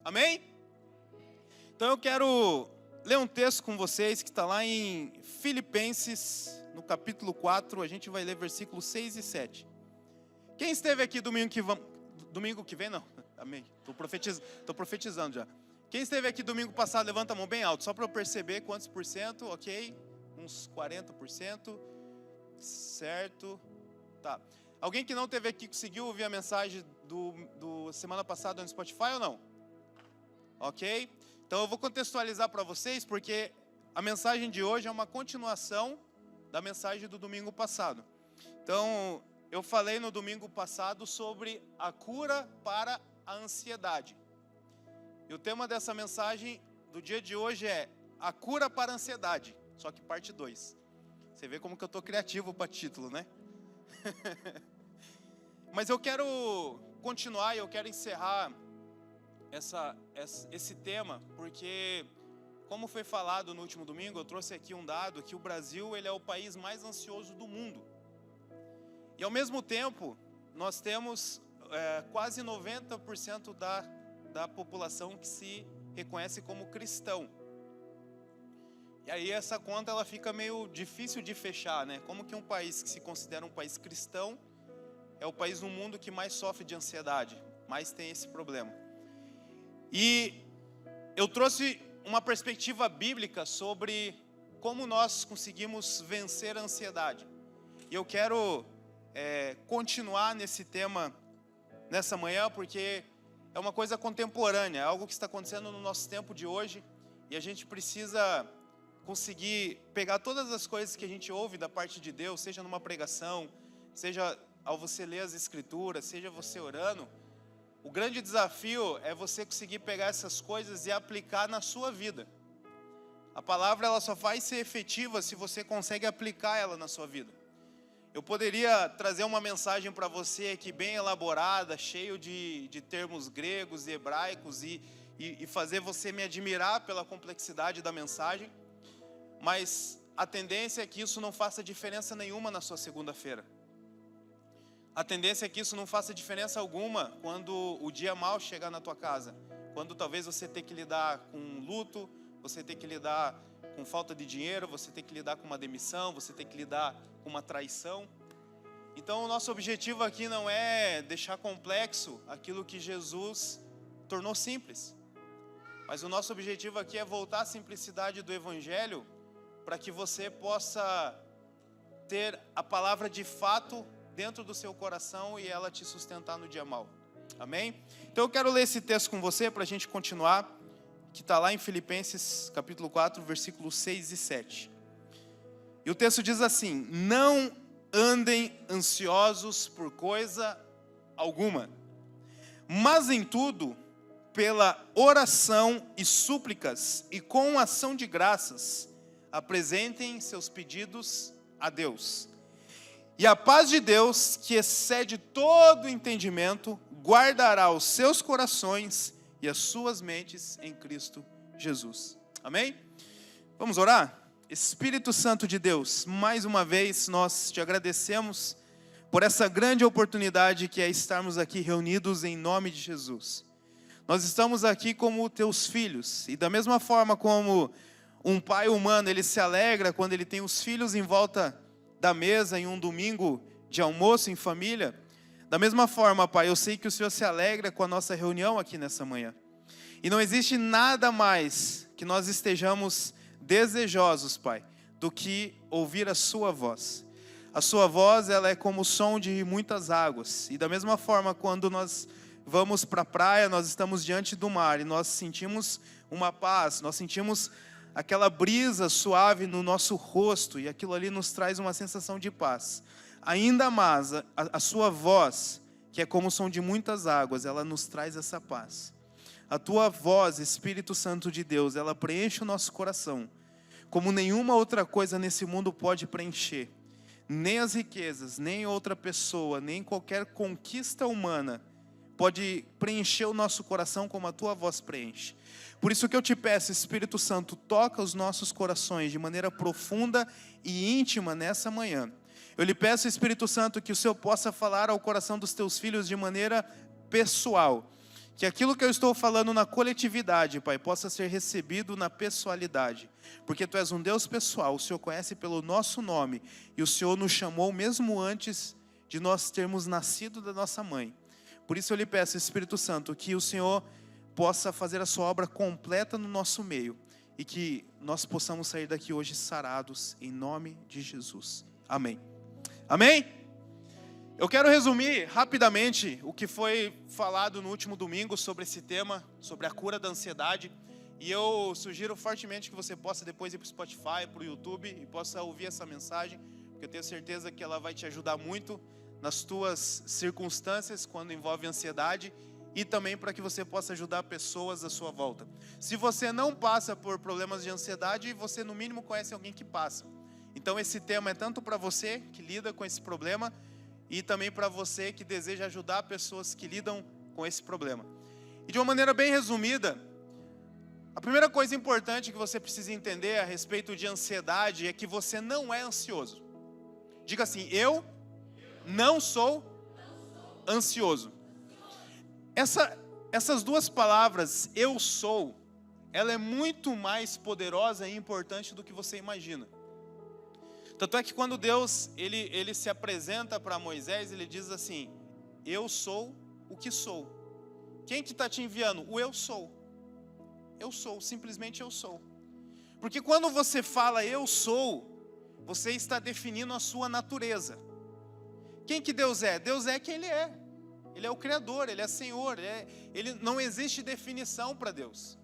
Amém? Então eu quero ler um texto com vocês que está lá em Filipenses, no capítulo 4, a gente vai ler versículos 6 e 7. Quem esteve aqui domingo que vem, não, amém, estou profetizando já. Quem esteve aqui domingo passado, levanta a mão bem alto, só para eu perceber quantos por cento, ok? Uns 40%, certo, tá. Alguém que não esteve aqui conseguiu ouvir a mensagem do semana passada no Spotify ou não? Ok? Então eu vou contextualizar para vocês, porque a mensagem de hoje é uma continuação da mensagem do domingo passado. Então, eu falei no domingo passado sobre a cura para a ansiedade. E o tema dessa mensagem do dia de hoje é a cura para a ansiedade, só que parte 2. Você vê como que eu estou criativo para título, né? Mas eu quero continuar e eu quero encerrar esse tema, porque, como foi falado no último domingo, eu trouxe aqui um dado que o Brasil ele é o país mais ansioso do mundo. E ao mesmo tempo, nós temos quase 90% da população que se reconhece como cristão. E aí essa conta ela fica meio difícil de fechar, né? Como que um país que se considera um país cristão é o país no mundo que mais sofre de ansiedade, mais tem esse problema. E eu trouxe uma perspectiva bíblica sobre como nós conseguimos vencer a ansiedade. E eu quero continuar nesse tema nessa manhã, porque é uma coisa contemporânea, é algo que está acontecendo no nosso tempo de hoje, e a gente precisa conseguir pegar todas as coisas que a gente ouve da parte de Deus, seja numa pregação, seja ao você ler as escrituras, seja você orando. O grande desafio é você conseguir pegar essas coisas e aplicar na sua vida. A palavra ela só vai ser efetiva se você consegue aplicar ela na sua vida. Eu poderia trazer uma mensagem para você aqui bem elaborada, cheio de termos gregos e hebraicos e fazer você me admirar pela complexidade da mensagem, mas a tendência é que isso não faça diferença nenhuma na sua segunda-feira. A tendência é que isso não faça diferença alguma quando o dia mal chegar na tua casa. Quando talvez você tenha que lidar com luto, você tenha que lidar com falta de dinheiro, você tenha que lidar com uma demissão, você tenha que lidar com uma traição. Então o nosso objetivo aqui não é deixar complexo aquilo que Jesus tornou simples. Mas o nosso objetivo aqui é voltar à simplicidade do Evangelho para que você possa ter a palavra de fato dentro do seu coração e ela te sustentar no dia mal. Amém? Então eu quero ler esse texto com você para a gente continuar, que está lá em Filipenses capítulo 4, versículos 6 e 7. E o texto diz assim: não andem ansiosos por coisa alguma, mas em tudo, pela oração e súplicas e com ação de graças, apresentem seus pedidos a Deus. E a paz de Deus, que excede todo entendimento, guardará os seus corações e as suas mentes em Cristo Jesus. Amém? Vamos orar? Espírito Santo de Deus, mais uma vez nós te agradecemos por essa grande oportunidade que é estarmos aqui reunidos em nome de Jesus. Nós estamos aqui como teus filhos, e da mesma forma como um pai humano, ele se alegra quando ele tem os filhos em volta da mesa em um domingo de almoço em família, da mesma forma, Pai, eu sei que o Senhor se alegra com a nossa reunião aqui nessa manhã. E não existe nada mais que nós estejamos desejosos, Pai, do que ouvir a sua voz. A sua voz, ela é como o som de muitas águas. E da mesma forma, quando nós vamos para a praia, nós estamos diante do mar e nós sentimos uma paz, nós sentimos aquela brisa suave no nosso rosto, e aquilo ali nos traz uma sensação de paz. Ainda mais, a sua voz, que é como o som de muitas águas, ela nos traz essa paz. A tua voz, Espírito Santo de Deus, ela preenche o nosso coração, como nenhuma outra coisa nesse mundo pode preencher. Nem as riquezas, nem outra pessoa, nem qualquer conquista humana pode preencher o nosso coração como a tua voz preenche. Por isso que eu te peço, Espírito Santo, toca os nossos corações de maneira profunda e íntima nessa manhã. Eu lhe peço, Espírito Santo, que o Senhor possa falar ao coração dos teus filhos de maneira pessoal. Que aquilo que eu estou falando na coletividade, Pai, possa ser recebido na pessoalidade. Porque Tu és um Deus pessoal, o Senhor conhece pelo nosso nome. E o Senhor nos chamou mesmo antes de nós termos nascido da nossa mãe. Por isso eu lhe peço, Espírito Santo, que o Senhor possa fazer a sua obra completa no nosso meio. E que nós possamos sair daqui hoje sarados, em nome de Jesus. Amém. Amém? Eu quero resumir rapidamente o que foi falado no último domingo sobre esse tema, sobre a cura da ansiedade. E eu sugiro fortemente que você possa depois ir para o Spotify, para o YouTube e possa ouvir essa mensagem, porque eu tenho certeza que ela vai te ajudar muito nas tuas circunstâncias quando envolve ansiedade e também para que você possa ajudar pessoas à sua volta. Se você não passa por problemas de ansiedade, você no mínimo conhece alguém que passa. Então esse tema é tanto para você que lida com esse problema, e também para você que deseja ajudar pessoas que lidam com esse problema. E de uma maneira bem resumida, a primeira coisa importante que você precisa entender a respeito de ansiedade é que você não é ansioso. Diga assim, eu não sou ansioso. Essas duas palavras, eu sou, ela é muito mais poderosa e importante do que você imagina. Tanto é que quando Deus ele se apresenta para Moisés, ele diz assim, eu sou o que sou. Quem que está te enviando? O eu sou. Eu sou, simplesmente eu sou. Porque quando você fala eu sou, você está definindo a sua natureza. Quem que Deus é? Deus é quem Ele é. Ele é o Criador, Ele é Senhor. Ele não existe definição para Deus.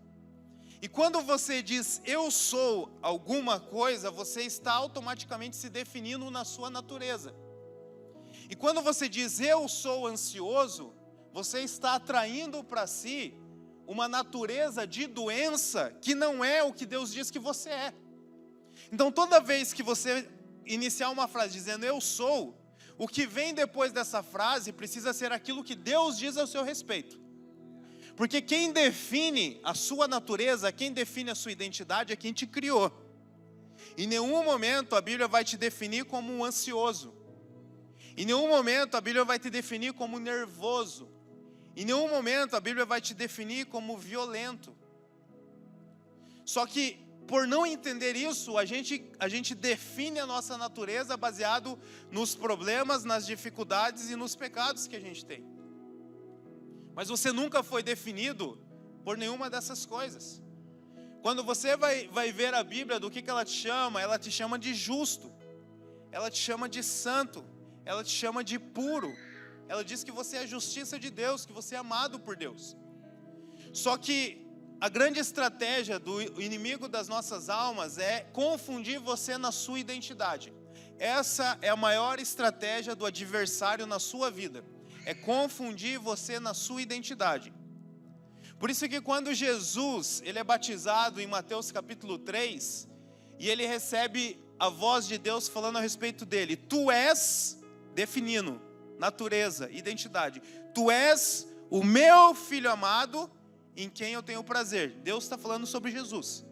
E quando você diz, eu sou alguma coisa, você está automaticamente se definindo na sua natureza. E quando você diz, eu sou ansioso, você está atraindo para si uma natureza de doença que não é o que Deus diz que você é. Então toda vez que você iniciar uma frase dizendo, eu sou, o que vem depois dessa frase precisa ser aquilo que Deus diz ao seu respeito. Porque quem define a sua natureza, quem define a sua identidade é quem te criou. Em nenhum momento a Bíblia vai te definir como um ansioso. Em nenhum momento a Bíblia vai te definir como nervoso. Em nenhum momento a Bíblia vai te definir como violento. Só que por não entender isso, a gente define a nossa natureza baseado nos problemas, nas dificuldades e nos pecados que a gente tem. Mas você nunca foi definido por nenhuma dessas coisas. Quando você vai ver a Bíblia, do que ela te chama de justo, ela te chama de santo, ela te chama de puro, ela diz que você é a justiça de Deus, que você é amado por Deus. Só que a grande estratégia do inimigo das nossas almas é confundir você na sua identidade. Essa é a maior estratégia do adversário na sua vida. É confundir você na sua identidade. Por isso que quando Jesus ele é batizado em Mateus capítulo 3, e ele recebe a voz de Deus falando a respeito dele, tu és, definindo, natureza, identidade, tu és o meu filho amado, em quem eu tenho prazer. Deus está falando sobre Jesus.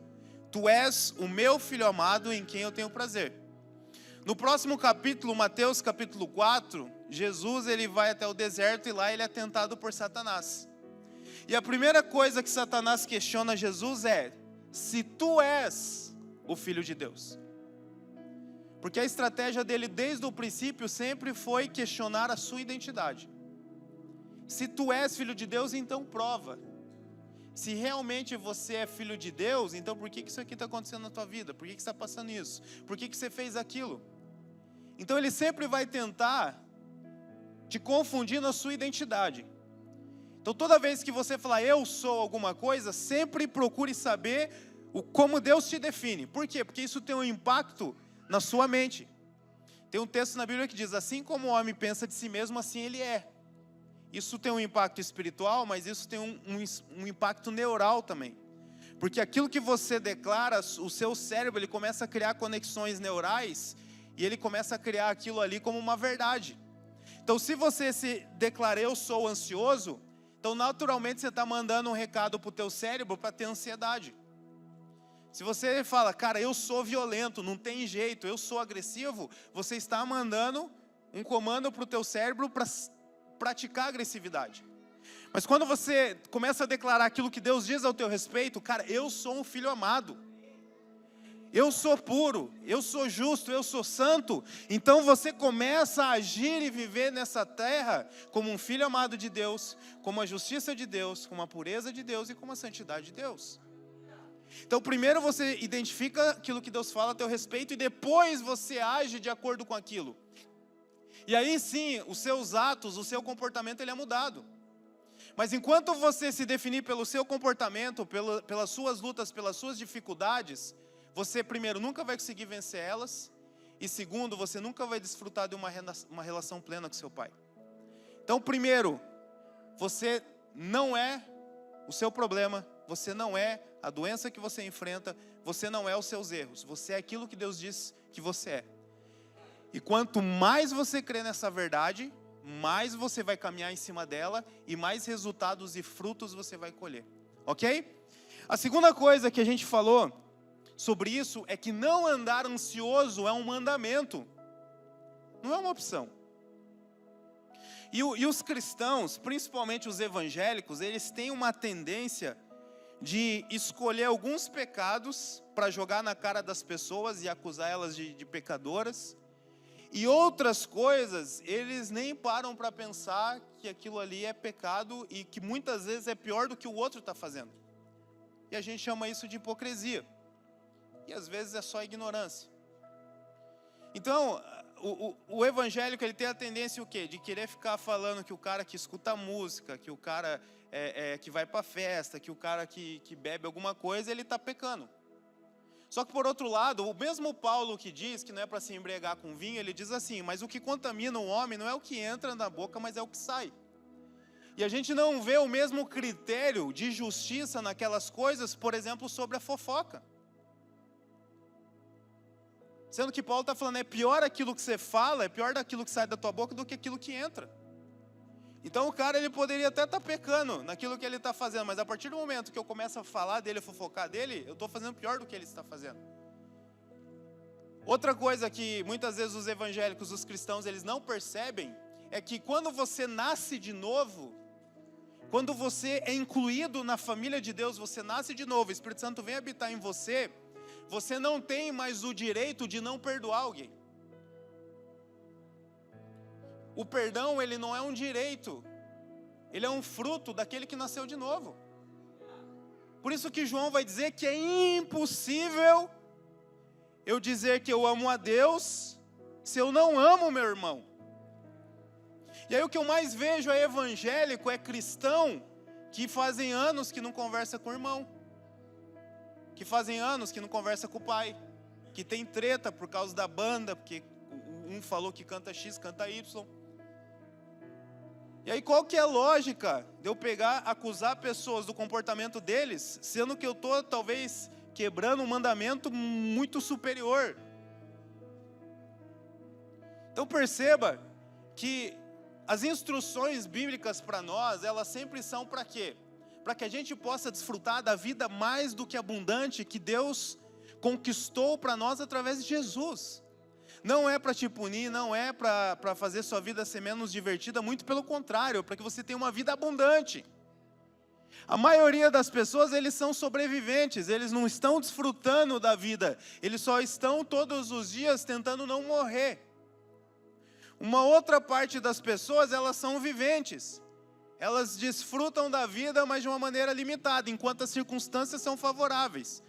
Tu és o meu filho amado, em quem eu tenho prazer. No próximo capítulo, Mateus capítulo 4, Jesus ele vai até o deserto e lá ele é tentado por Satanás. E a primeira coisa que Satanás questiona Jesus é, se tu és o Filho de Deus. Porque a estratégia dele desde o princípio sempre foi questionar a sua identidade. Se tu és Filho de Deus, então prova. Se realmente você é Filho de Deus, então por que isso aqui está acontecendo na tua vida? Por que está passando isso? Por que você fez aquilo? Então ele sempre vai tentar te confundir na sua identidade. Então toda vez que você falar eu sou alguma coisa, sempre procure saber como Deus te define. Por quê? Porque isso tem um impacto na sua mente. Tem um texto na Bíblia que diz, assim como o homem pensa de si mesmo, assim ele é. Isso tem um impacto espiritual, mas isso tem um impacto neural também. Porque aquilo que você declara, o seu cérebro ele começa a criar conexões neurais e ele começa a criar aquilo ali como uma verdade. Então se você se declara eu sou ansioso, então naturalmente você está mandando um recado para o teu cérebro para ter ansiedade. Se você fala, cara, eu sou violento, não tem jeito, eu sou agressivo, você está mandando um comando para o teu cérebro para praticar agressividade. Mas quando você começa a declarar aquilo que Deus diz ao teu respeito, cara, eu sou um filho amado. Eu sou puro, eu sou justo, eu sou santo. Então você começa a agir e viver nessa terra como um filho amado de Deus, como a justiça de Deus, como a pureza de Deus e como a santidade de Deus. Então primeiro você identifica aquilo que Deus fala a teu respeito e depois você age de acordo com aquilo. E aí sim, os seus atos, o seu comportamento ele é mudado. Mas enquanto você se definir pelo seu comportamento, pelas suas lutas, pelas suas dificuldades, você, primeiro, nunca vai conseguir vencer elas. E segundo, você nunca vai desfrutar de uma relação plena com seu pai. Então, primeiro, você não é o seu problema. Você não é a doença que você enfrenta. Você não é os seus erros. Você é aquilo que Deus diz que você é. E quanto mais você crê nessa verdade, mais você vai caminhar em cima dela. E mais resultados e frutos você vai colher. Ok? A segunda coisa que a gente falou sobre isso é que não andar ansioso é um mandamento, não é uma opção. E os cristãos, principalmente os evangélicos, eles têm uma tendência de escolher alguns pecados para jogar na cara das pessoas e acusar elas de pecadoras, e outras coisas eles nem param para pensar que aquilo ali é pecado e que muitas vezes é pior do que o outro está fazendo. E a gente chama isso de hipocrisia. E às vezes é só ignorância. Então, o evangélico ele tem a tendência o quê? De querer ficar falando que o cara que escuta música, que o cara que vai para festa, que o cara que bebe alguma coisa, ele está pecando. Só que por outro lado, o mesmo Paulo que diz que não é para se embriagar com vinho, ele diz assim, mas o que contamina o homem não é o que entra na boca, mas é o que sai. E a gente não vê o mesmo critério de justiça naquelas coisas, por exemplo, sobre a fofoca. Sendo que Paulo está falando, é pior aquilo que você fala, é pior daquilo que sai da tua boca do que aquilo que entra. Então o cara ele poderia até estar pecando naquilo que ele está fazendo, mas a partir do momento que eu começo a falar dele, fofocar dele, eu estou fazendo pior do que ele está fazendo. Outra coisa que muitas vezes os evangélicos, os cristãos, eles não percebem, é que quando você nasce de novo, quando você é incluído na família de Deus, você nasce de novo, o Espírito Santo vem habitar em você, você não tem mais o direito de não perdoar alguém. O perdão, ele não é um direito, ele é um fruto daquele que nasceu de novo. Por isso que João vai dizer que é impossível eu dizer que eu amo a Deus se eu não amo o meu irmão. E aí o que eu mais vejo é evangélico, é cristão, que fazem anos que não conversa com o irmão. Que fazem anos que não conversa com o pai, que tem treta por causa da banda, porque um falou que canta X, canta Y. E aí qual que é a lógica de eu acusar pessoas do comportamento deles, sendo que eu estou talvez quebrando um mandamento muito superior? Então perceba que as instruções bíblicas para nós, elas sempre são para quê? Para que a gente possa desfrutar da vida mais do que abundante que Deus conquistou para nós através de Jesus. Não é para te punir, não é para fazer sua vida ser menos divertida, muito pelo contrário, para que você tenha uma vida abundante. A maioria das pessoas, eles são sobreviventes, eles não estão desfrutando da vida, eles só estão todos os dias tentando não morrer. Uma outra parte das pessoas, elas são viventes. Elas desfrutam da vida, mas de uma maneira limitada, enquanto as circunstâncias são favoráveis.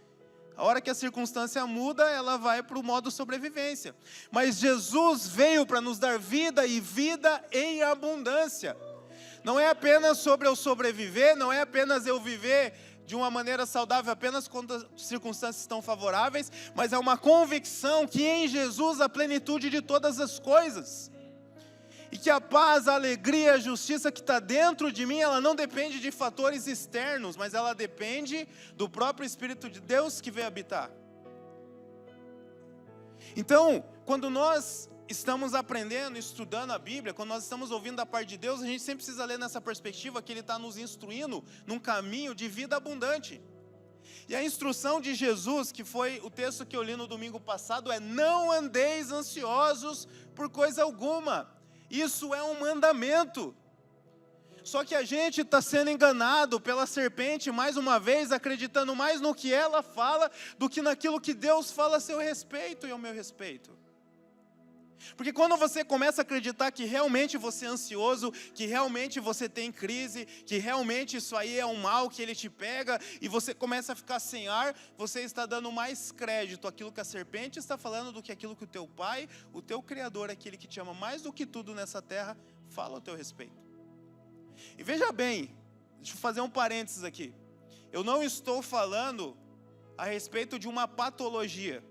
A hora que a circunstância muda, ela vai para o modo sobrevivência. Mas Jesus veio para nos dar vida e vida em abundância. Não é apenas sobre eu sobreviver, não é apenas eu viver de uma maneira saudável apenas quando as circunstâncias estão favoráveis, mas é uma convicção que em Jesus a plenitude de todas as coisas. E que a paz, a alegria, a justiça que está dentro de mim, ela não depende de fatores externos, mas ela depende do próprio Espírito de Deus que veio habitar. Então, quando nós estamos aprendendo, estudando a Bíblia, quando nós estamos ouvindo da parte de Deus, a gente sempre precisa ler nessa perspectiva que Ele está nos instruindo num caminho de vida abundante. E a instrução de Jesus, que foi o texto que eu li no domingo passado, é: não andeis ansiosos por coisa alguma. Isso é um mandamento. Só que a gente está sendo enganado pela serpente, mais uma vez, acreditando mais no que ela fala, do que naquilo que Deus fala a seu respeito e ao meu respeito. Porque quando você começa a acreditar que realmente você é ansioso, que realmente você tem crise, que realmente isso aí é um mal que ele te pega, e você começa a ficar sem ar, você está dando mais crédito àquilo que a serpente está falando do que aquilo que o teu pai, o teu Criador, aquele que te ama mais do que tudo nessa terra, fala ao teu respeito. E veja bem, deixa eu fazer um parênteses aqui. Eu não estou falando a respeito de uma patologia.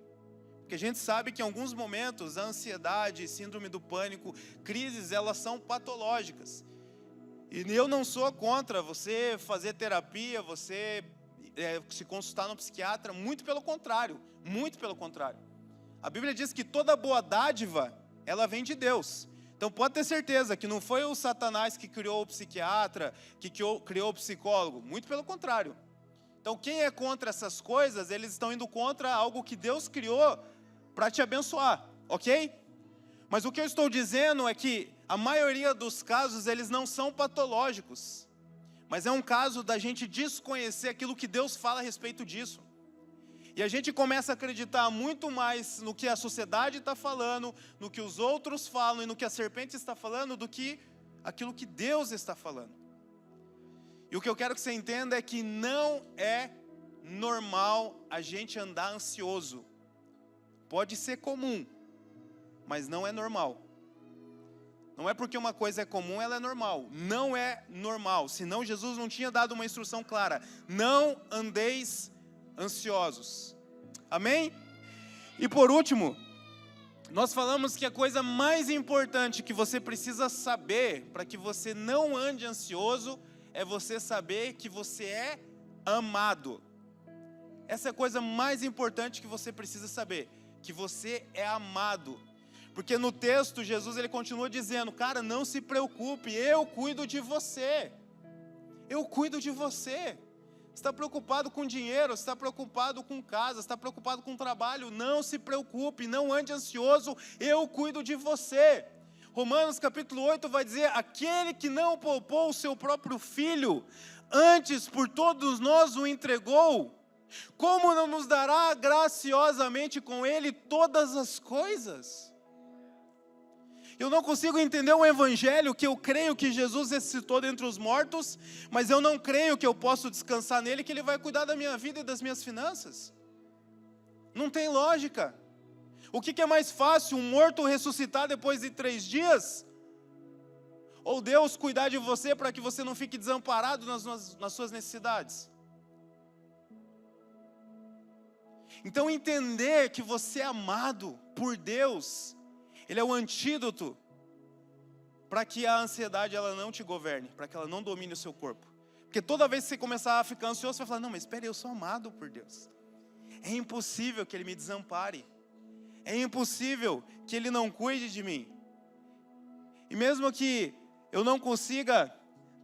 Porque a gente sabe que em alguns momentos a ansiedade, síndrome do pânico, crises, elas são patológicas. E eu não sou contra você fazer terapia, você se consultar no psiquiatra, muito pelo contrário, muito pelo contrário. A Bíblia diz que toda boa dádiva, ela vem de Deus. Então pode ter certeza que não foi o Satanás que criou o psiquiatra, que criou o psicólogo, muito pelo contrário. Então quem é contra essas coisas, eles estão indo contra algo que Deus criou para te abençoar, ok? Mas o que eu estou dizendo é que a maioria dos casos, eles não são patológicos. Mas é um caso da gente desconhecer aquilo que Deus fala a respeito disso. E a gente começa a acreditar muito mais no que a sociedade está falando, no que os outros falam e no que a serpente está falando, do que aquilo que Deus está falando. E o que eu quero que você entenda é que não é normal a gente andar ansioso. Pode ser comum, mas não é normal. Não é porque uma coisa é comum, ela é normal. Não é normal, senão Jesus não tinha dado uma instrução clara. Não andeis ansiosos. Amém? E por último, nós falamos que a coisa mais importante que você precisa saber para que você não ande ansioso é você saber que você é amado. Essa é a coisa mais importante que você precisa saber. Que você é amado. Porque no texto, Jesus ele continua dizendo, cara, não se preocupe, eu cuido de você. Eu cuido de você. Você está preocupado com dinheiro, você está preocupado com casa, você está preocupado com trabalho, não se preocupe, não ande ansioso, eu cuido de você. Romanos capítulo 8 vai dizer, aquele que não poupou o seu próprio filho, antes por todos nós o entregou, como não nos dará graciosamente com ele todas as coisas? Eu não consigo entender um evangelho que eu creio que Jesus ressuscitou dentre os mortos, mas eu não creio que eu posso descansar nele, que ele vai cuidar da minha vida e das minhas finanças. Não tem lógica. O que é mais fácil, um morto ressuscitar depois de 3 dias? Ou Deus cuidar de você para que você não fique desamparado nas suas necessidades? Então entender que você é amado por Deus, ele é o antídoto para que a ansiedade ela não te governe, para que ela não domine o seu corpo. Porque toda vez que você começar a ficar ansioso, você vai falar, não, mas espera, eu sou amado por Deus. É impossível que Ele me desampare. É impossível que Ele não cuide de mim. E mesmo que eu não consiga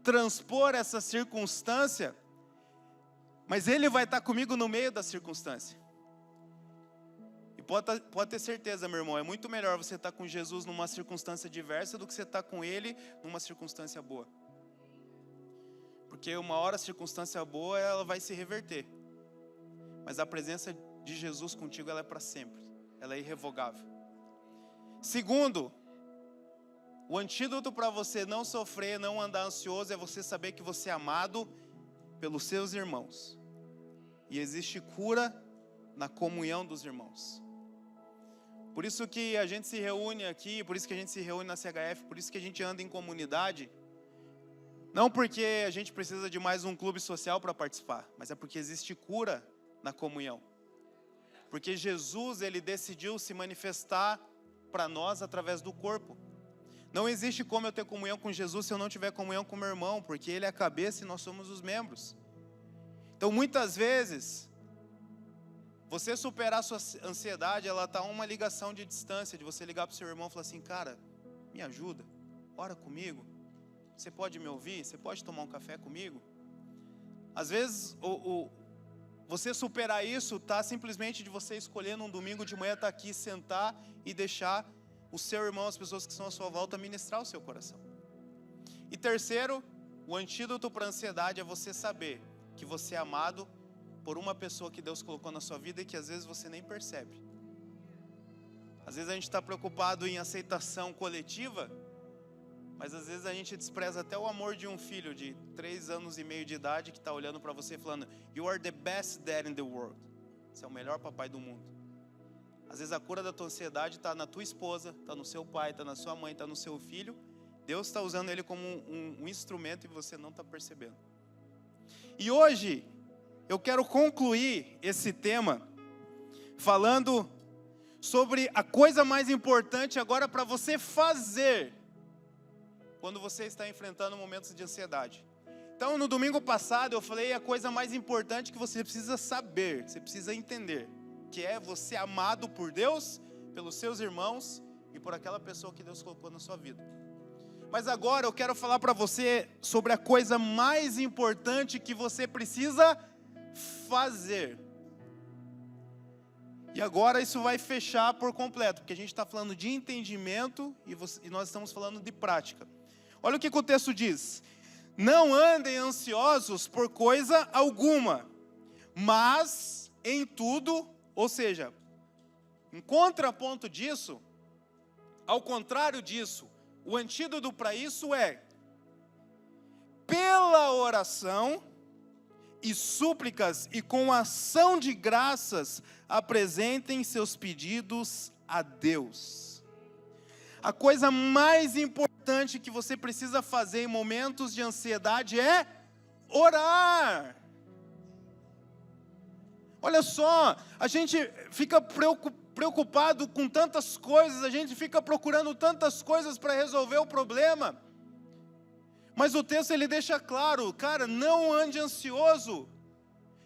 transpor essa circunstância, mas Ele vai estar comigo no meio da circunstância. E pode ter certeza, meu irmão, é muito melhor você estar com Jesus numa circunstância diversa do que você estar com Ele numa circunstância boa. Porque uma hora a circunstância boa, ela vai se reverter. Mas a presença de Jesus contigo, ela é para sempre. Ela é irrevogável. Segundo, o antídoto para você não sofrer, não andar ansioso, é você saber que você é amado pelos seus irmãos. E existe cura na comunhão dos irmãos. Por isso que a gente se reúne aqui, por isso que a gente se reúne na CHF, por isso que a gente anda em comunidade. Não porque a gente precisa de mais um clube social para participar, mas é porque existe cura na comunhão. Porque Jesus, ele decidiu se manifestar para nós através do corpo. Não existe como eu ter comunhão com Jesus se eu não tiver comunhão com meu irmão, porque ele é a cabeça e nós somos os membros. Então muitas vezes, você superar a sua ansiedade, ela está a uma ligação de distância, de você ligar para o seu irmão e falar assim, cara, me ajuda, ora comigo, você pode me ouvir, você pode tomar um café comigo? Às vezes, você superar isso está simplesmente de você escolher num domingo de manhã estar aqui, sentar e deixar o seu irmão, as pessoas que estão à sua volta, ministrar o seu coração. E terceiro, O antídoto para a ansiedade é você saber que você é amado por uma pessoa que Deus colocou na sua vida e que às vezes você nem percebe. Às vezes a gente está preocupado em aceitação coletiva, mas às vezes a gente despreza até o amor de um filho de 3 anos e meio de idade que está olhando para você e falando: "You are the best dad in the world." Você é o melhor papai do mundo. Às vezes a cura da tua ansiedade está na tua esposa, está no seu pai, está na sua mãe, está no seu filho. Deus está usando ele como um instrumento e você não está percebendo. E hoje eu quero concluir esse tema falando sobre a coisa mais importante agora para você fazer quando você está enfrentando momentos de ansiedade. Então, no domingo passado eu falei a coisa mais importante que você precisa saber, você precisa entender, que é você amado por Deus, pelos seus irmãos e por aquela pessoa que Deus colocou na sua vida. Mas agora eu quero falar para você sobre a coisa mais importante que você precisa fazer. E agora isso vai fechar por completo, porque a gente está falando de entendimento e nós estamos falando de prática. Olha o que o texto diz: não andem ansiosos por coisa alguma, mas em tudo, ou seja, em contraponto disso, ao contrário disso, o antídoto para isso é: pela oração e súplicas e com ação de graças, apresentem seus pedidos a Deus. A coisa mais importante que você precisa fazer em momentos de ansiedade é orar. Olha só, a gente fica preocupado com tantas coisas, a gente fica procurando tantas coisas para resolver o problema. Mas o texto ele deixa claro, cara, não ande ansioso.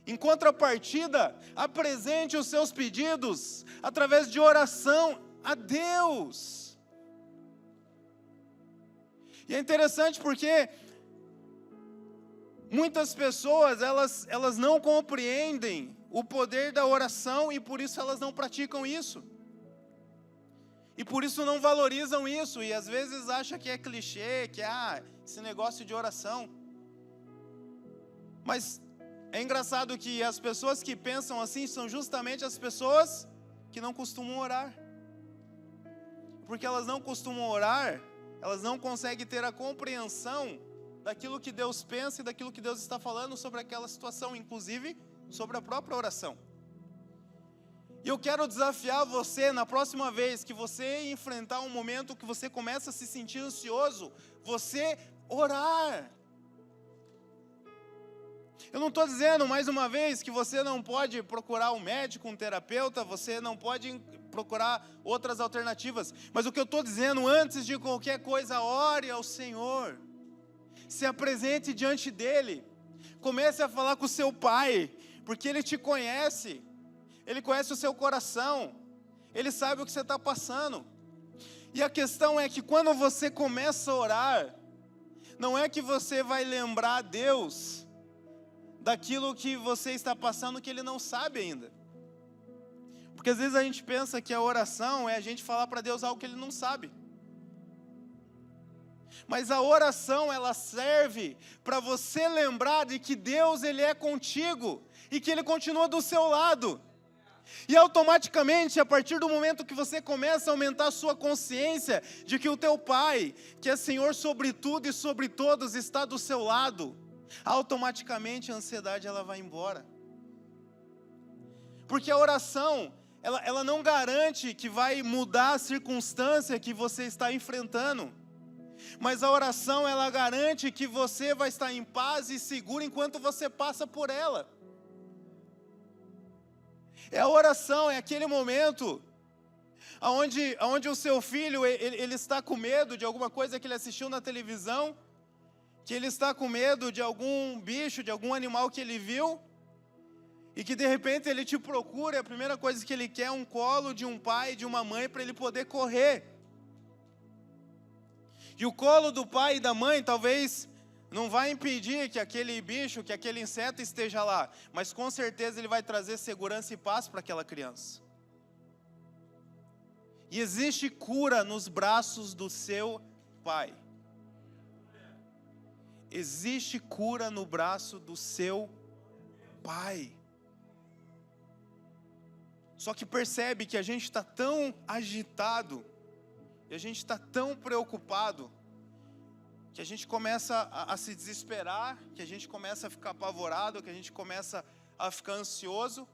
Em contrapartida, apresente os seus pedidos através de oração a Deus. E é interessante porque muitas pessoas, elas não compreendem o poder da oração e por isso elas não praticam isso. E por isso não valorizam isso e às vezes acham que é clichê, que é esse negócio de oração. Mas é engraçado que as pessoas que pensam assim são justamente as pessoas que não costumam orar. Porque elas não costumam orar, elas não conseguem ter a compreensão daquilo que Deus pensa e daquilo que Deus está falando sobre aquela situação, inclusive sobre a própria oração. E eu quero desafiar você, na próxima vez que você enfrentar um momento que você começa a se sentir ansioso, você orar. Eu não estou dizendo, mais uma vez, que você não pode procurar um médico, um terapeuta, você não pode procurar outras alternativas. Mas o que eu estou dizendo, antes de qualquer coisa, ore ao Senhor. Se apresente diante dEle. Comece a falar com o seu Pai, porque Ele te conhece. Ele conhece o seu coração. Ele sabe o que você está passando. E a questão é que quando você começa a orar, não é que você vai lembrar a Deus daquilo que você está passando que Ele não sabe ainda. Porque às vezes a gente pensa que a oração é a gente falar para Deus algo que Ele não sabe. Mas a oração, ela serve para você lembrar de que Deus, Ele é contigo e que Ele continua do seu lado. E automaticamente, a partir do momento que você começa a aumentar a sua consciência de que o teu Pai, que é Senhor sobre tudo e sobre todos, está do seu lado, automaticamente a ansiedade ela vai embora. Porque a oração, ela não garante que vai mudar a circunstância que você está enfrentando. Mas a oração, ela garante que você vai estar em paz e seguro enquanto você passa por ela. É a oração, é aquele momento onde o seu filho, ele está com medo de alguma coisa que ele assistiu na televisão, que ele está com medo de algum bicho, de algum animal que ele viu, e que de repente ele te procura, e a primeira coisa que ele quer é um colo de um pai, de uma mãe, para ele poder correr. E o colo do pai e da mãe talvez não vai impedir que aquele bicho, que aquele inseto esteja lá, mas com certeza ele vai trazer segurança e paz para aquela criança. E existe cura nos braços do seu pai. existe cura no braço do seu Pai. Só que percebe que a gente está tão agitado, e a gente está tão preocupado, que a gente começa a se desesperar, que a gente começa a ficar apavorado, que a gente começa a ficar ansioso,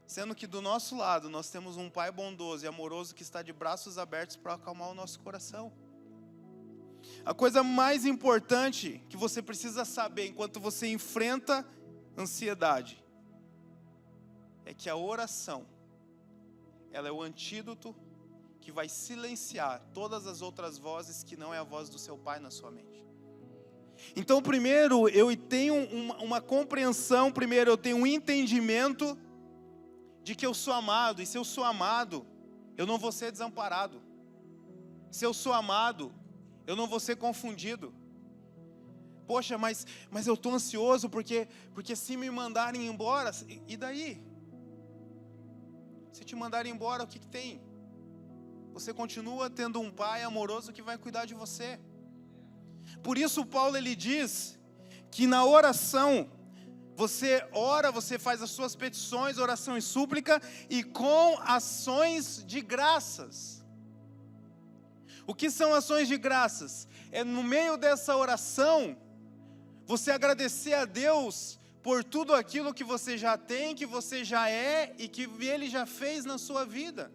sendo que do nosso lado nós temos um Pai bondoso e amoroso que está de braços abertos para acalmar o nosso coração. A coisa mais importante que você precisa saber enquanto você enfrenta ansiedade é que a oração, ela é o antídoto que vai silenciar todas as outras vozes que não é a voz do seu Pai na sua mente. Então, primeiro, eu tenho uma compreensão, primeiro eu tenho um entendimento de que eu sou amado, e se eu sou amado, eu não vou ser desamparado. Se eu sou amado, eu não vou ser confundido. Poxa, mas eu estou ansioso porque se me mandarem embora, e daí? Se te mandarem embora, o que tem? Você continua tendo um Pai amoroso que vai cuidar de você. Por isso Paulo ele diz que na oração, você ora, você faz as suas petições, oração e súplica, e com ações de graças. O que são ações de graças? É no meio dessa oração, você agradecer a Deus por tudo aquilo que você já tem, que você já é e que Ele já fez na sua vida.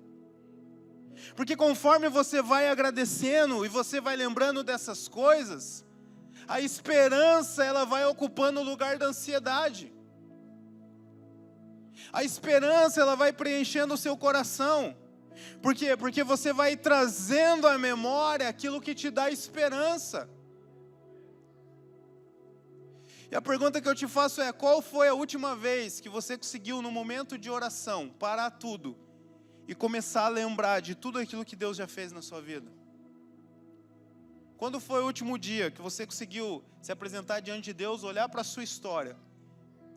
Porque conforme você vai agradecendo e você vai lembrando dessas coisas, a esperança ela vai ocupando o lugar da ansiedade. A esperança ela vai preenchendo o seu coração. Por quê? Porque você vai trazendo à memória aquilo que te dá esperança. E a pergunta que eu te faço é: qual foi a última vez que você conseguiu, no momento de oração, parar tudo e começar a lembrar de tudo aquilo que Deus já fez na sua vida? Quando foi o último dia que você conseguiu se apresentar diante de Deus, olhar para a sua história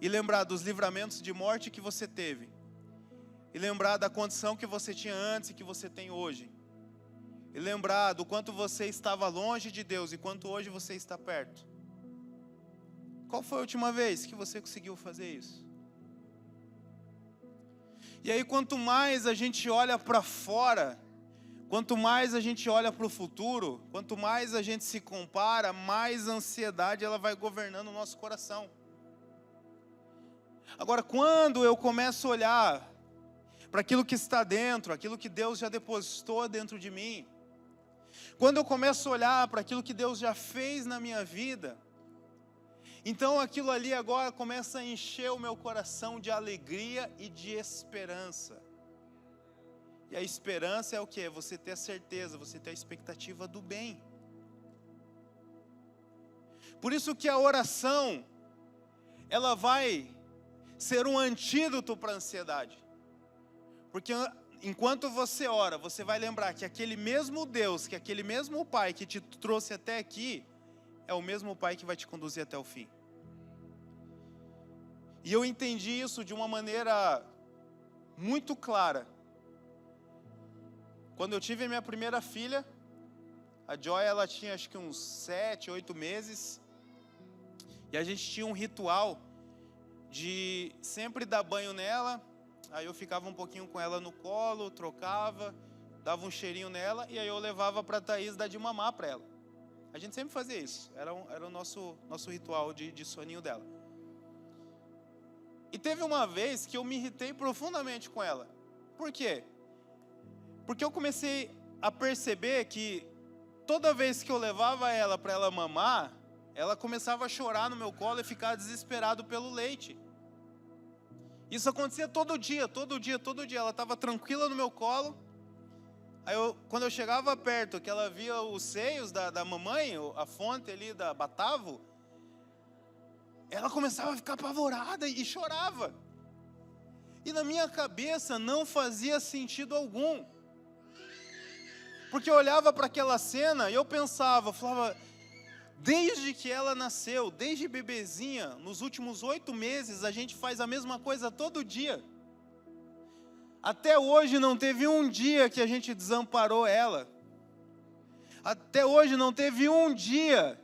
e lembrar dos livramentos de morte que você teve, e lembrar da condição que você tinha antes e que você tem hoje, e lembrar do quanto você estava longe de Deus e quanto hoje você está perto? Qual foi a última vez que você conseguiu fazer isso? E aí, quanto mais a gente olha para fora, quanto mais a gente olha para o futuro, quanto mais a gente se compara, mais a ansiedade ela vai governando o nosso coração. Agora, quando eu começo a olhar para aquilo que está dentro, aquilo que Deus já depositou dentro de mim, quando eu começo a olhar para aquilo que Deus já fez na minha vida, então aquilo ali agora começa a encher o meu coração de alegria e de esperança. E a esperança é o quê? Você ter a certeza, você ter a expectativa do bem. Por isso que a oração, ela vai ser um antídoto para a ansiedade. Porque enquanto você ora, você vai lembrar que aquele mesmo Deus, que aquele mesmo Pai que te trouxe até aqui, é o mesmo Pai que vai te conduzir até o fim. E eu entendi isso de uma maneira muito clara. Quando eu tive a minha primeira filha, a Joy, ela tinha acho que uns 7, 8 meses. E a gente tinha um ritual de sempre dar banho nela. Aí eu ficava um pouquinho com ela no colo, trocava, dava um cheirinho nela. E aí eu levava para a Thaís dar de mamar para ela. A gente sempre fazia isso. Era o nosso ritual de soninho dela. E teve uma vez que eu me irritei profundamente com ela. Por quê? Porque eu comecei a perceber que toda vez que eu levava ela para ela mamar, ela começava a chorar no meu colo e ficar desesperado pelo leite. Isso acontecia todo dia. Ela estava tranquila no meu colo. Aí quando eu chegava perto, que ela via os seios da mamãe, a fonte ali da Batavo, ela começava a ficar apavorada e chorava. E na minha cabeça não fazia sentido algum. Porque eu olhava para aquela cena e eu falava, desde que ela nasceu, desde bebezinha, nos últimos 8 meses, a gente faz a mesma coisa todo dia. Até hoje não teve um dia que a gente desamparou ela. Até hoje não teve um dia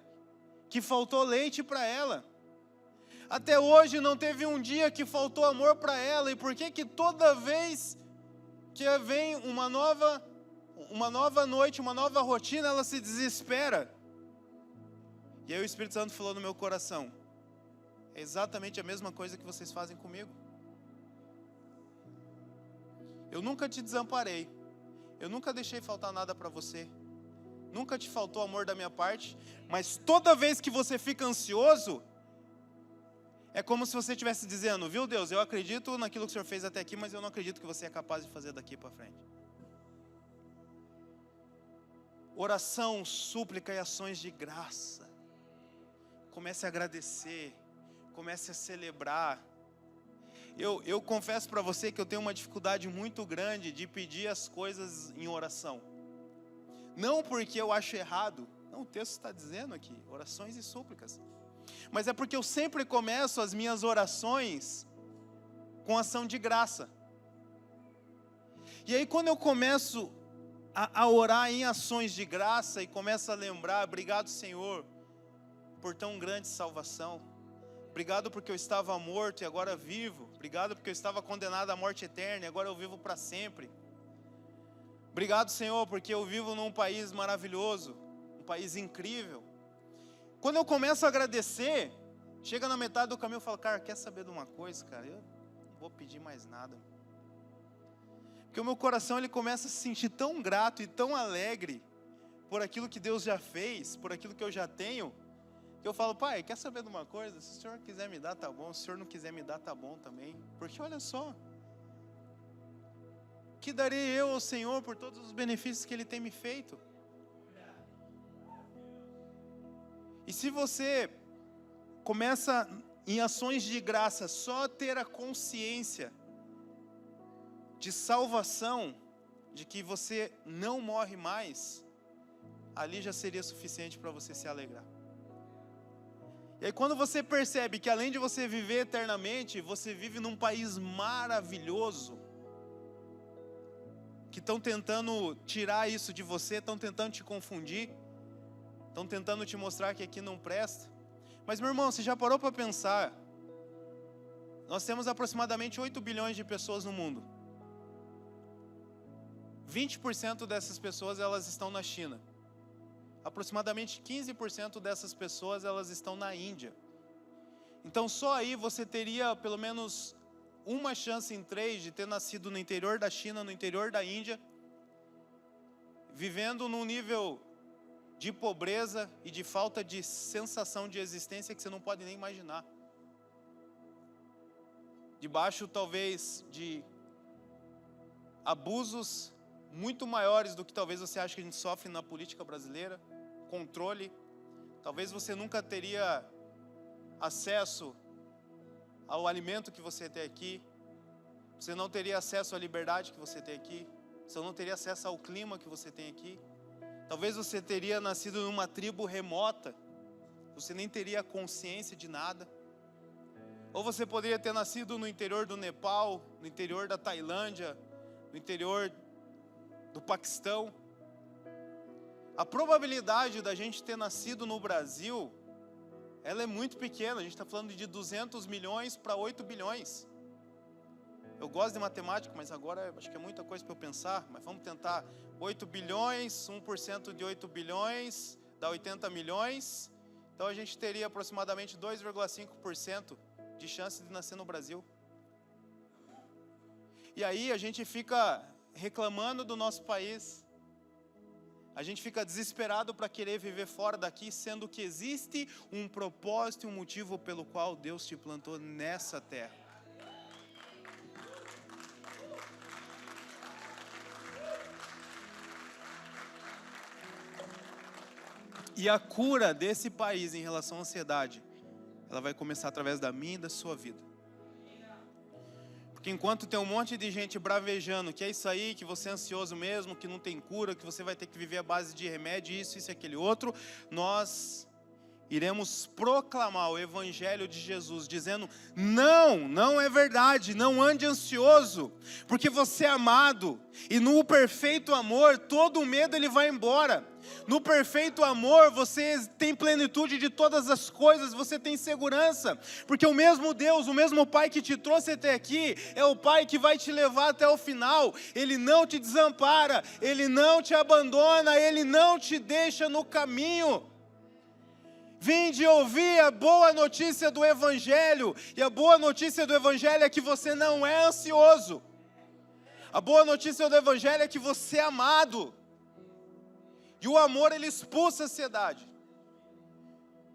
que faltou leite para ela. Até hoje não teve um dia que faltou amor para ela. E por que que toda vez que vem uma nova noite, uma nova rotina, ela se desespera? E aí o Espírito Santo falou no meu coração: é exatamente a mesma coisa que vocês fazem comigo. Eu nunca te desamparei. Eu nunca deixei faltar nada para você. Nunca te faltou amor da minha parte. Mas toda vez que você fica ansioso, é como se você estivesse dizendo: viu, Deus, eu acredito naquilo que o Senhor fez até aqui, mas eu não acredito que você é capaz de fazer daqui para frente. Oração, súplica e ações de graça. Comece a agradecer. Comece a celebrar. Eu confesso para você que eu tenho uma dificuldade muito grande de pedir as coisas em oração. Não porque eu acho errado. Não, o texto está dizendo aqui, orações e súplicas. Mas é porque eu sempre começo as minhas orações com ação de graça. E aí quando eu começo a orar em ações de graça e começo a lembrar: obrigado, Senhor, por tão grande salvação. Obrigado porque eu estava morto e agora vivo. Obrigado porque eu estava condenado à morte eterna e agora eu vivo para sempre. Obrigado, Senhor, porque eu vivo num país maravilhoso, um país incrível. Quando eu começo a agradecer, chega na metade do caminho e falo: cara, quer saber de uma coisa, cara? Eu não vou pedir mais nada. Porque o meu coração ele começa a se sentir tão grato e tão alegre por aquilo que Deus já fez, por aquilo que eu já tenho, que eu falo: pai, quer saber de uma coisa? Se o Senhor quiser me dar, tá bom. Se o Senhor não quiser me dar, tá bom também. Porque olha só, que darei eu ao Senhor por todos os benefícios que Ele tem me feito? E se você começa em ações de graça só a ter a consciência de salvação, de que você não morre mais, ali já seria suficiente para você se alegrar. E aí quando você percebe que além de você viver eternamente, você vive num país maravilhoso, que estão tentando tirar isso de você, estão tentando te confundir, estão tentando te mostrar que aqui não presta. Mas meu irmão, você já parou para pensar? Nós temos aproximadamente 8 bilhões de pessoas no mundo. 20% dessas pessoas elas estão na China. Aproximadamente 15% dessas pessoas elas estão na Índia. Então só aí você teria pelo menos uma chance em 3 de ter nascido no interior da China, no interior da Índia, vivendo num nível de pobreza e de falta de sensação de existência que você não pode nem imaginar. Debaixo talvez de abusos muito maiores do que talvez você ache que a gente sofre na política brasileira, controle. Talvez você nunca teria acesso ao alimento que você tem aqui, você não teria acesso à liberdade que você tem aqui, você não teria acesso ao clima que você tem aqui. Talvez você teria nascido numa tribo remota, você nem teria consciência de nada. Ou você poderia ter nascido no interior do Nepal, no interior da Tailândia, no interior do Paquistão. A probabilidade da gente ter nascido no Brasil, ela é muito pequena. A gente está falando de 200 milhões para 8 bilhões. Eu gosto de matemática, mas agora acho que é muita coisa para eu pensar. Mas vamos tentar. 8 bilhões, 1% de 8 bilhões, dá 80 milhões. Então a gente teria aproximadamente 2,5% de chance de nascer no Brasil. E aí a gente fica reclamando do nosso país. A gente fica desesperado para querer viver fora daqui, sendo que existe um propósito e um motivo pelo qual Deus te plantou nessa terra. E a cura desse país em relação à ansiedade, ela vai começar através da minha e da sua vida. Porque enquanto tem um monte de gente bravejando que é isso aí, que você é ansioso mesmo, que não tem cura, que você vai ter que viver à base de remédio, isso e aquele outro, nós iremos proclamar o Evangelho de Jesus, dizendo: não é verdade, não ande ansioso, porque você é amado, e no perfeito amor, todo o medo ele vai embora. No perfeito amor, você tem plenitude de todas as coisas, você tem segurança, porque o mesmo Deus, o mesmo Pai que te trouxe até aqui, é o Pai que vai te levar até o final. Ele não te desampara, Ele não te abandona, Ele não te deixa no caminho. Vinde ouvir a boa notícia do Evangelho, e a boa notícia do Evangelho é que você não é ansioso. A boa notícia do Evangelho é que você é amado. E o amor, ele expulsa a ansiedade.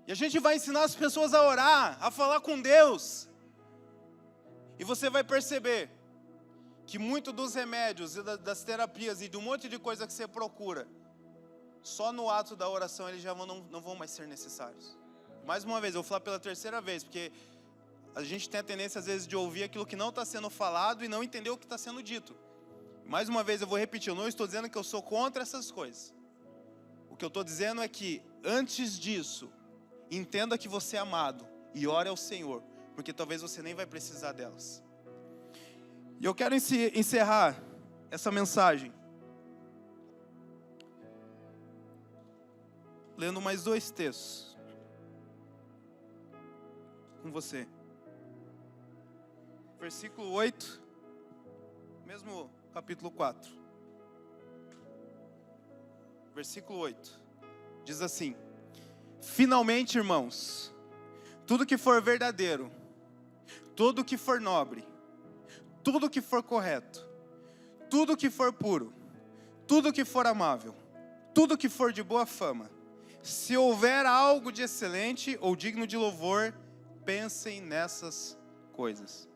E a gente vai ensinar as pessoas a orar, a falar com Deus. E você vai perceber que muito dos remédios e das terapias e de um monte de coisa que você procura, só no ato da oração eles já não vão mais ser necessários. Mais uma vez, eu vou falar pela terceira vez, porque a gente tem a tendência às vezes de ouvir aquilo que não está sendo falado e não entender o que está sendo dito. Mais uma vez eu vou repetir, eu não estou dizendo que eu sou contra essas coisas. O que eu estou dizendo é que antes disso, entenda que você é amado e ore ao Senhor, porque talvez você nem vai precisar delas. E eu quero encerrar essa mensagem lendo mais 2 textos com você. Versículo 8, mesmo capítulo 4. Versículo 8. Diz assim: finalmente, irmãos, tudo que for verdadeiro, tudo que for nobre, tudo que for correto, tudo que for puro, tudo que for amável, tudo que for de boa fama, se houver algo de excelente ou digno de louvor, pensem nessas coisas.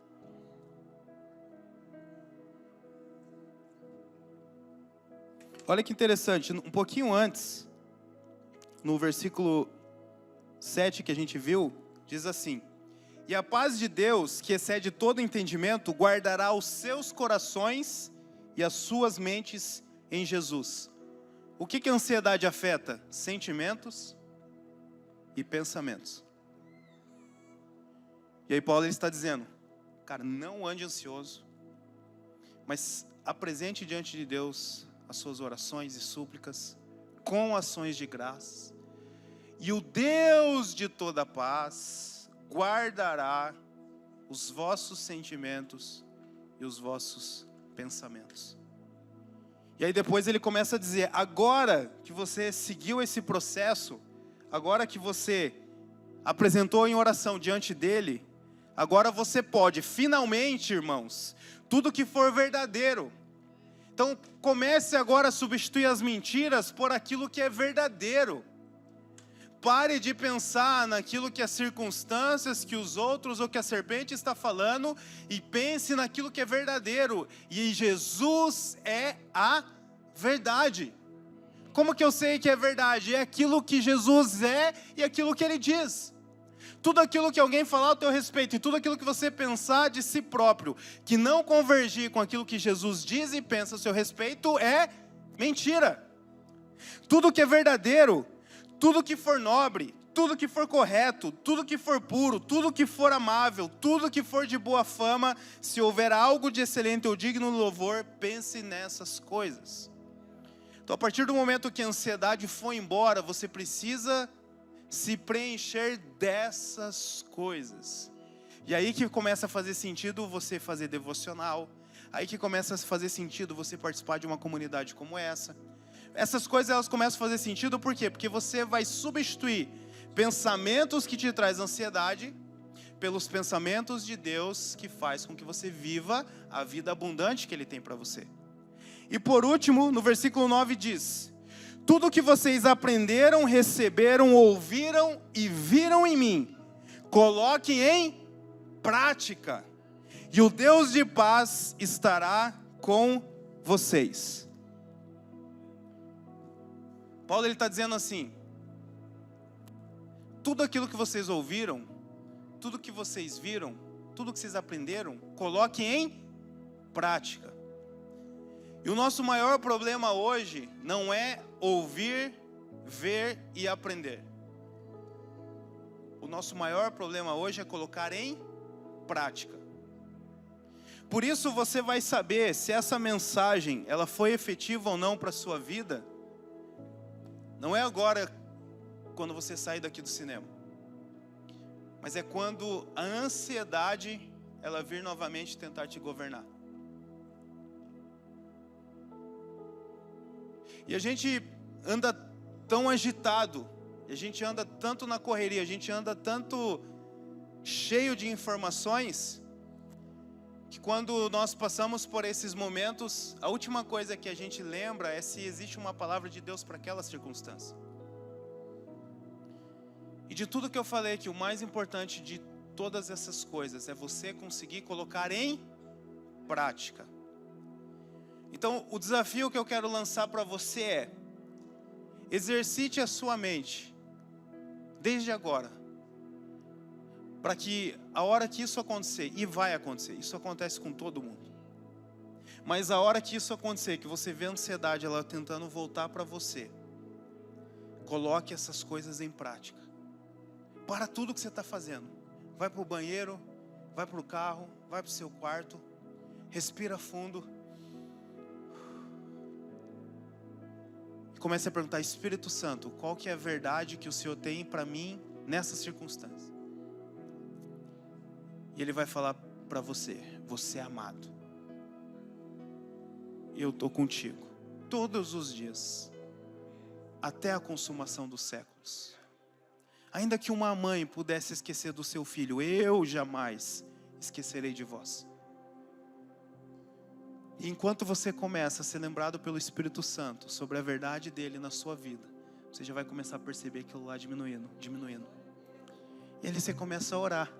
Olha que interessante, um pouquinho antes, no versículo 7 que a gente viu, diz assim: e a paz de Deus, que excede todo entendimento, guardará os seus corações e as suas mentes em Jesus. O que a ansiedade afeta? Sentimentos e pensamentos. E aí Paulo está dizendo: cara, não ande ansioso, mas apresente diante de Deus as suas orações e súplicas com ações de graça. E o Deus de toda paz guardará os vossos sentimentos e os vossos pensamentos. E aí depois ele começa a dizer: agora que você seguiu esse processo, agora que você apresentou em oração diante dele, agora você pode, finalmente, irmãos, tudo que for verdadeiro. Então comece agora a substituir as mentiras por aquilo que é verdadeiro. Pare de pensar naquilo que as circunstâncias, que os outros ou que a serpente está falando, e pense naquilo que é verdadeiro. E Jesus é a verdade. Como que eu sei que é verdade? É aquilo que Jesus é e aquilo que Ele diz. Tudo aquilo que alguém falar ao teu respeito e tudo aquilo que você pensar de si próprio, que não convergir com aquilo que Jesus diz e pensa a seu respeito, é mentira. Tudo que é verdadeiro, tudo que for nobre, tudo que for correto, tudo que for puro, tudo que for amável, tudo que for de boa fama, se houver algo de excelente ou digno de louvor, pense nessas coisas. Então, a partir do momento que a ansiedade for embora, você precisa se preencher dessas coisas. E aí que começa a fazer sentido você fazer devocional. Aí que começa a fazer sentido você participar de uma comunidade como essa. Essas coisas elas começam a fazer sentido por quê? Porque você vai substituir pensamentos que te trazem ansiedade pelos pensamentos de Deus que faz com que você viva a vida abundante que Ele tem para você. E por último, no versículo 9 diz: tudo que vocês aprenderam, receberam, ouviram e viram em mim, coloquem em prática, e o Deus de paz estará com vocês. Paulo está dizendo assim: tudo aquilo que vocês ouviram, tudo que vocês viram, tudo que vocês aprenderam, coloquem em prática. E o nosso maior problema hoje não é ouvir, ver e aprender. o nosso maior problema hoje é colocar em prática. Por isso você vai saber se essa mensagem ela foi efetiva ou não para a sua vida. Não é agora quando você sair daqui do cinema, mas é quando a ansiedade ela vir novamente tentar te governar. E a gente anda tão agitado, a gente anda tanto na correria, a gente anda tanto cheio de informações, que quando nós passamos por esses momentos, a última coisa que a gente lembra é se existe uma palavra de Deus para aquela circunstância. E de tudo que eu falei aqui, o mais importante de todas essas coisas é você conseguir colocar em prática. Então, o desafio que eu quero lançar para você é: exercite a sua mente, desde agora, para que a hora que isso acontecer, e vai acontecer, isso acontece com todo mundo, mas a hora que isso acontecer, que você vê a ansiedade ela tentando voltar para você, coloque essas coisas em prática. Para tudo que você está fazendo, vai para o banheiro, vai para o carro, vai para o seu quarto, respira fundo, e comece a perguntar: Espírito Santo, qual que é a verdade que o Senhor tem para mim nessa circunstância? E Ele vai falar para você: você é amado, eu estou contigo todos os dias, até a consumação dos séculos. Ainda que uma mãe pudesse esquecer do seu filho, eu jamais esquecerei de vós. E enquanto você começa a ser lembrado pelo Espírito Santo sobre a verdade dele na sua vida, você já vai começar a perceber aquilo lá diminuindo. E aí você começa a orar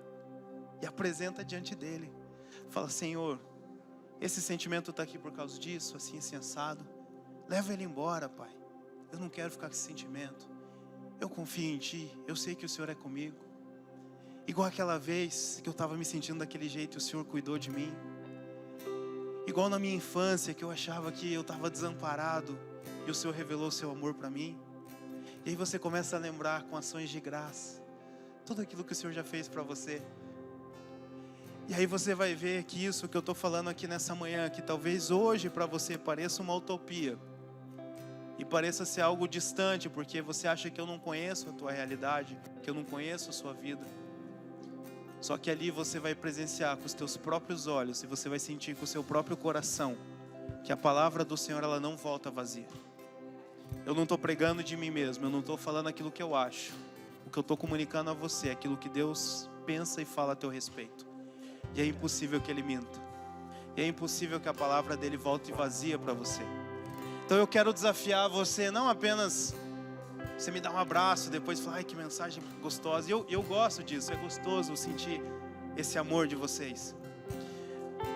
e apresenta diante dele. Fala: Senhor, esse sentimento está aqui por causa disso, assim, assim, assado. Leva ele embora, Pai. Eu não quero ficar com esse sentimento. Eu confio em Ti, eu sei que o Senhor é comigo. Igual aquela vez que eu estava me sentindo daquele jeito, o Senhor cuidou de mim. Igual na minha infância, que eu achava que eu estava desamparado, e o Senhor revelou o seu amor para mim. E aí você começa a lembrar com ações de graça tudo aquilo que o Senhor já fez para você. E aí você vai ver que isso que eu estou falando aqui nessa manhã, que talvez hoje para você pareça uma utopia, e pareça ser algo distante, porque você acha que eu não conheço a tua realidade, que eu não conheço a sua vida. Só que ali você vai presenciar com os teus próprios olhos, e você vai sentir com o seu próprio coração, que a palavra do Senhor ela não volta vazia. Eu não estou pregando de mim mesmo, eu não estou falando aquilo que eu acho. O que eu estou comunicando a você é aquilo que Deus pensa e fala a teu respeito. E é impossível que Ele minta. E é impossível que a palavra dele volte vazia para você. Então eu quero desafiar você, não apenas você me dar um abraço, depois falar: ai, que mensagem gostosa. E eu gosto disso, é gostoso sentir esse amor de vocês.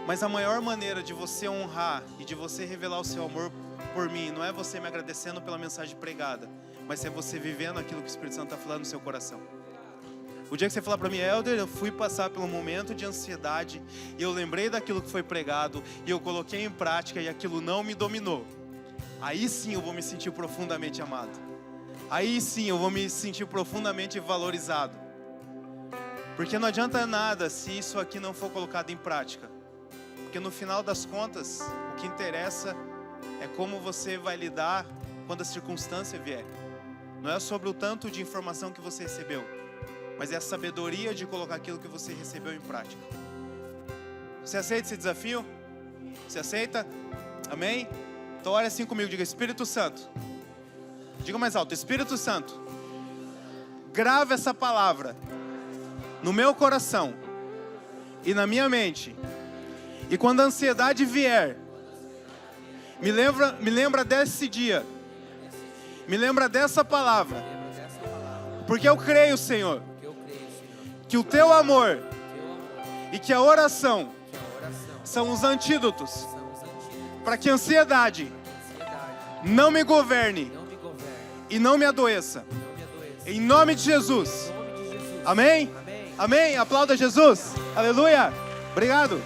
Mas a maior maneira de você honrar e de você revelar o seu amor por mim, não é você me agradecendo pela mensagem pregada, mas é você vivendo aquilo que o Espírito Santo está falando no seu coração. O dia que você falar para mim: Helder, eu fui passar pelo momento de ansiedade, e eu lembrei daquilo que foi pregado, e eu coloquei em prática, e aquilo não me dominou. Aí sim eu vou me sentir profundamente amado. Aí sim eu vou me sentir profundamente valorizado. Porque não adianta nada se isso aqui não for colocado em prática. Porque no final das contas, o que interessa é como você vai lidar quando a circunstância vier. Não é sobre o tanto de informação que você recebeu, mas é a sabedoria de colocar aquilo que você recebeu em prática. Você aceita esse desafio? Você aceita? Amém? Então ore assim comigo, diga: Espírito Santo. Diga mais alto: Espírito Santo, grava essa palavra no meu coração e na minha mente. E quando a ansiedade vier, me lembra desse dia, me lembra dessa palavra. Porque eu creio, Senhor, que o Teu amor e que a oração são os antídotos para que a ansiedade não me governe e não me adoeça. Em nome de Jesus. Amém? Amém? Aplauda Jesus. Aleluia. Obrigado.